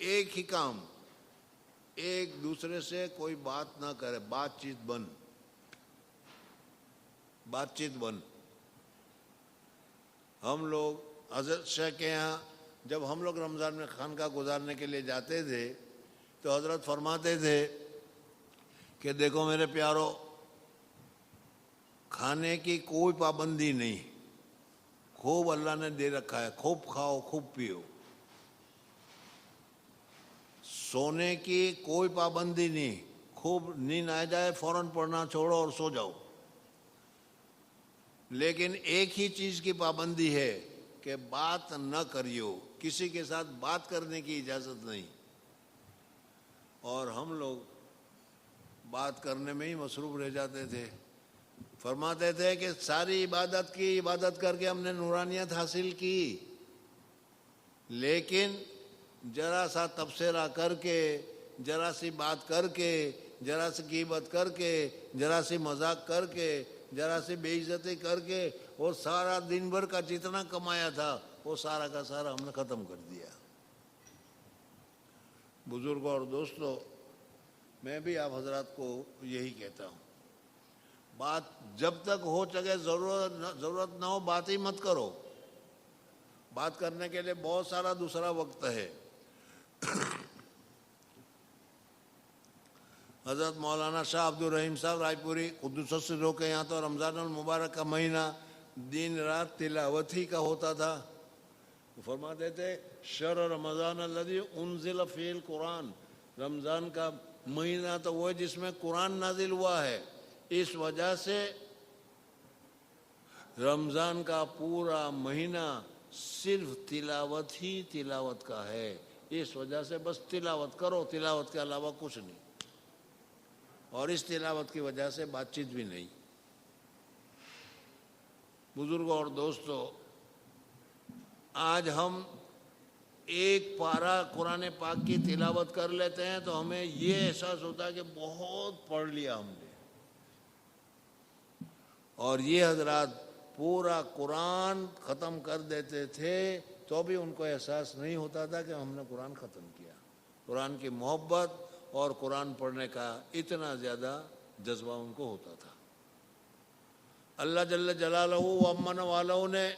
ایک ہی کام, ایک دوسرے سے کوئی بات نہ کرے, بات چیت بند, بات چیت بند. ہم لوگ حضرت شیخ کے یہاں جب ہم لوگ رمضان میں خانقاہ گزارنے کے لیے جاتے تھے تو حضرت فرماتے تھے کہ دیکھو میرے پیارو, کھانے کی کوئی پابندی نہیں, خوب اللہ نے دے رکھا ہے, خوب کھاؤ خوب پیو. سونے کی کوئی پابندی نہیں, خوب نیند آ جائے فوراً پڑھنا چھوڑو اور سو جاؤ. لیکن ایک ہی چیز کی پابندی ہے کہ بات نہ کریو, کسی کے ساتھ بات کرنے کی اجازت نہیں. اور ہم لوگ بات کرنے میں ہی مصروف رہ جاتے تھے. فرماتے تھے کہ ساری عبادت کر کے ہم نے نورانیت حاصل کی, لیکن ذرا سا تبصرہ کر کے ذرا سی بات کر کے، ذرا سی غیبت کر کے، ذرا سی مذاق کر کے، ذرا سی بے عزتی کر کے وہ سارا دن بھر کا جتنا کمایا تھا وہ سارا کا سارا ہم نے ختم کر دیا۔ بزرگوں اور دوستوں، میں بھی آپ حضرات کو یہی کہتا ہوں، بات جب تک ہو سکے ضرورت نہ ہو بات ہی مت کرو۔ بات کرنے کے لیے بہت سارا دوسرا وقت ہے۔ حضرت مولانا شاہ عبد الرحیم صاحب رائے پوری قدس سروں کے یہاں تو رمضان المبارک کا مہینہ دن رات تلاوت ہی کا ہوتا تھا۔ وہ فرماتے تھے شہر رمضان الذی انزل فیہ القرآن، رمضان کا مہینہ تو وہ ہے جس میں قرآن نازل ہوا ہے، اس وجہ سے رمضان کا پورا مہینہ صرف تلاوت ہی تلاوت کا ہے، اس وجہ سے بس تلاوت کرو، تلاوت کے علاوہ کچھ نہیں، اور اس تلاوت کی وجہ سے بات چیت بھی نہیں۔ بزرگوں اور دوستوں، آج ہم ایک پارہ قرآن پاک کی تلاوت کر لیتے ہیں تو ہمیں یہ احساس ہوتا ہے کہ بہت پڑھ لیا ہم نے، اور یہ حضرات پورا قرآن ختم کر دیتے تھے تو بھی ان کو احساس نہیں ہوتا تھا کہ ہم نے قرآن ختم کیا۔ قرآن کی محبت اور قرآن پڑھنے کا اتنا زیادہ جذبہ ان کو ہوتا تھا۔ اللہ جل جلالہ و امن والوں نے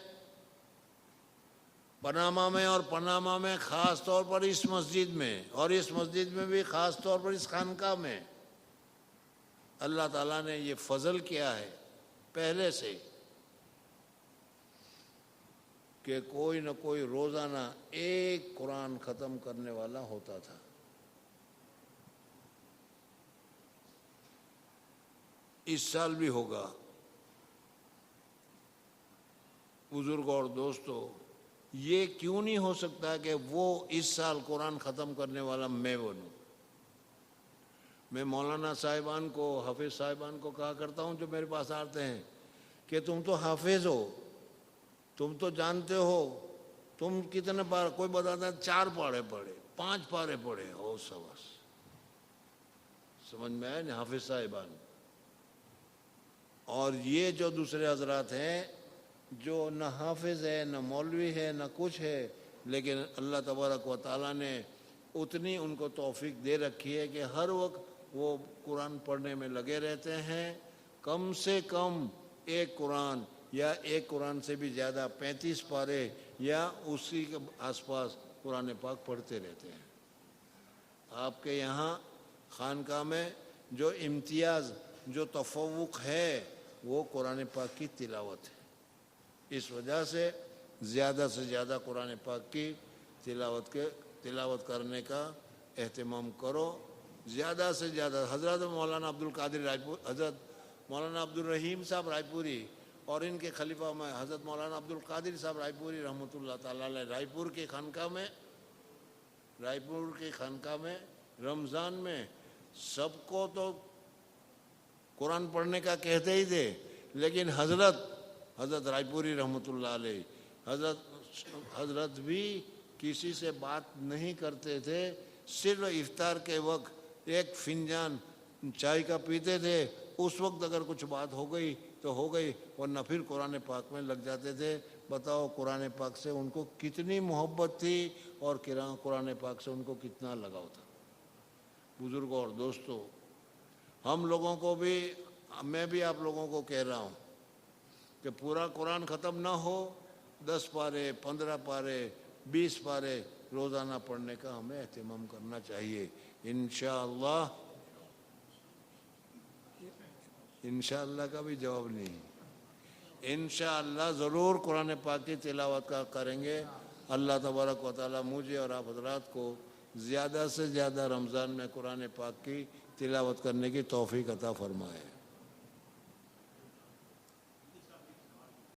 پاناما میں اور پاناما میں خاص طور پر اس مسجد میں، اور اس مسجد میں بھی خاص طور پر اس خانقاہ میں اللہ تعالیٰ نے یہ فضل کیا ہے پہلے سے کہ کوئی نہ کوئی روزانہ ایک قرآن ختم کرنے والا ہوتا تھا۔ اس سال بھی ہوگا۔ بزرگوں اور دوستوں، یہ کیوں نہیں ہو سکتا کہ وہ اس سال قرآن ختم کرنے والا میں بنوں؟ میں مولانا صاحبان کو، حافظ صاحبان کو کہا کرتا ہوں جو میرے پاس آتے ہیں کہ تم تو حافظ ہو، تم تو جانتے ہو، تم کتنے پارے، کوئی بتاتا ہے 4 پارے پڑھے، 5 پارے پڑھے ہو، سمجھ میں آئے نا حافظ صاحبان؟ اور یہ جو دوسرے حضرات ہیں جو نہ حافظ ہے، نہ مولوی ہے، نہ کچھ ہے، لیکن اللہ تبارک و تعالیٰ نے اتنی ان کو توفیق دے رکھی ہے کہ ہر وقت وہ قرآن پڑھنے میں لگے رہتے ہیں۔ کم سے کم ایک قرآن یا ایک قرآن سے بھی زیادہ 35 پارے یا اسی کے آس پاس قرآن پاک پڑھتے رہتے ہیں۔ آپ کے یہاں خانقاہ میں جو امتیاز، جو تفوق ہے وہ قرآن پاک کی تلاوت ہے۔ اس وجہ سے زیادہ قرآن پاک کی تلاوت کرنے کا اہتمام کرو، زیادہ سے زیادہ۔ حضرت مولانا عبد القادر رائے پور، حضرت مولانا عبد الرحیم صاحب رائے پوری اور ان کے خلیفہ میں حضرت مولانا عبد القادر صاحب رائے پوری رحمۃ اللہ تعالیٰ علیہ، رائے پور کی خانقاہ میں رمضان میں سب کو تو قرآن پڑھنے کا کہتے ہی تھے، لیکن حضرت رائے پوری رحمۃ اللہ علیہ، حضرت بھی کسی سے بات نہیں کرتے تھے، صرف افطار کے وقت ایک فنجان چائے کا پیتے تھے، اس وقت اگر کچھ بات ہو گئی تو ہو گئی، ورنہ پھر قرآن پاک میں لگ جاتے تھے۔ بتاؤ قرآن پاک سے ان کو کتنی محبت تھی اور قرآن پاک سے ان کو کتنا لگاؤ تھا۔ بزرگوں اور دوستوں، ہم لوگوں کو بھی، میں بھی آپ لوگوں کو کہہ رہا ہوں کہ پورا قرآن ختم نہ ہو، 10 پارے، 15 پارے، 20 پارے روزانہ پڑھنے کا ہمیں اہتمام کرنا چاہیے۔ انشاءاللہ کا بھی جواب نہیں، انشاءاللہ ضرور قرآن پاک کی تلاوت کا کریں گے۔ اللہ تبارک و تعالیٰ مجھے اور آپ حضرات کو زیادہ سے زیادہ رمضان میں قرآن پاک کی تلاوت کرنے کی توفیق عطا فرمائے۔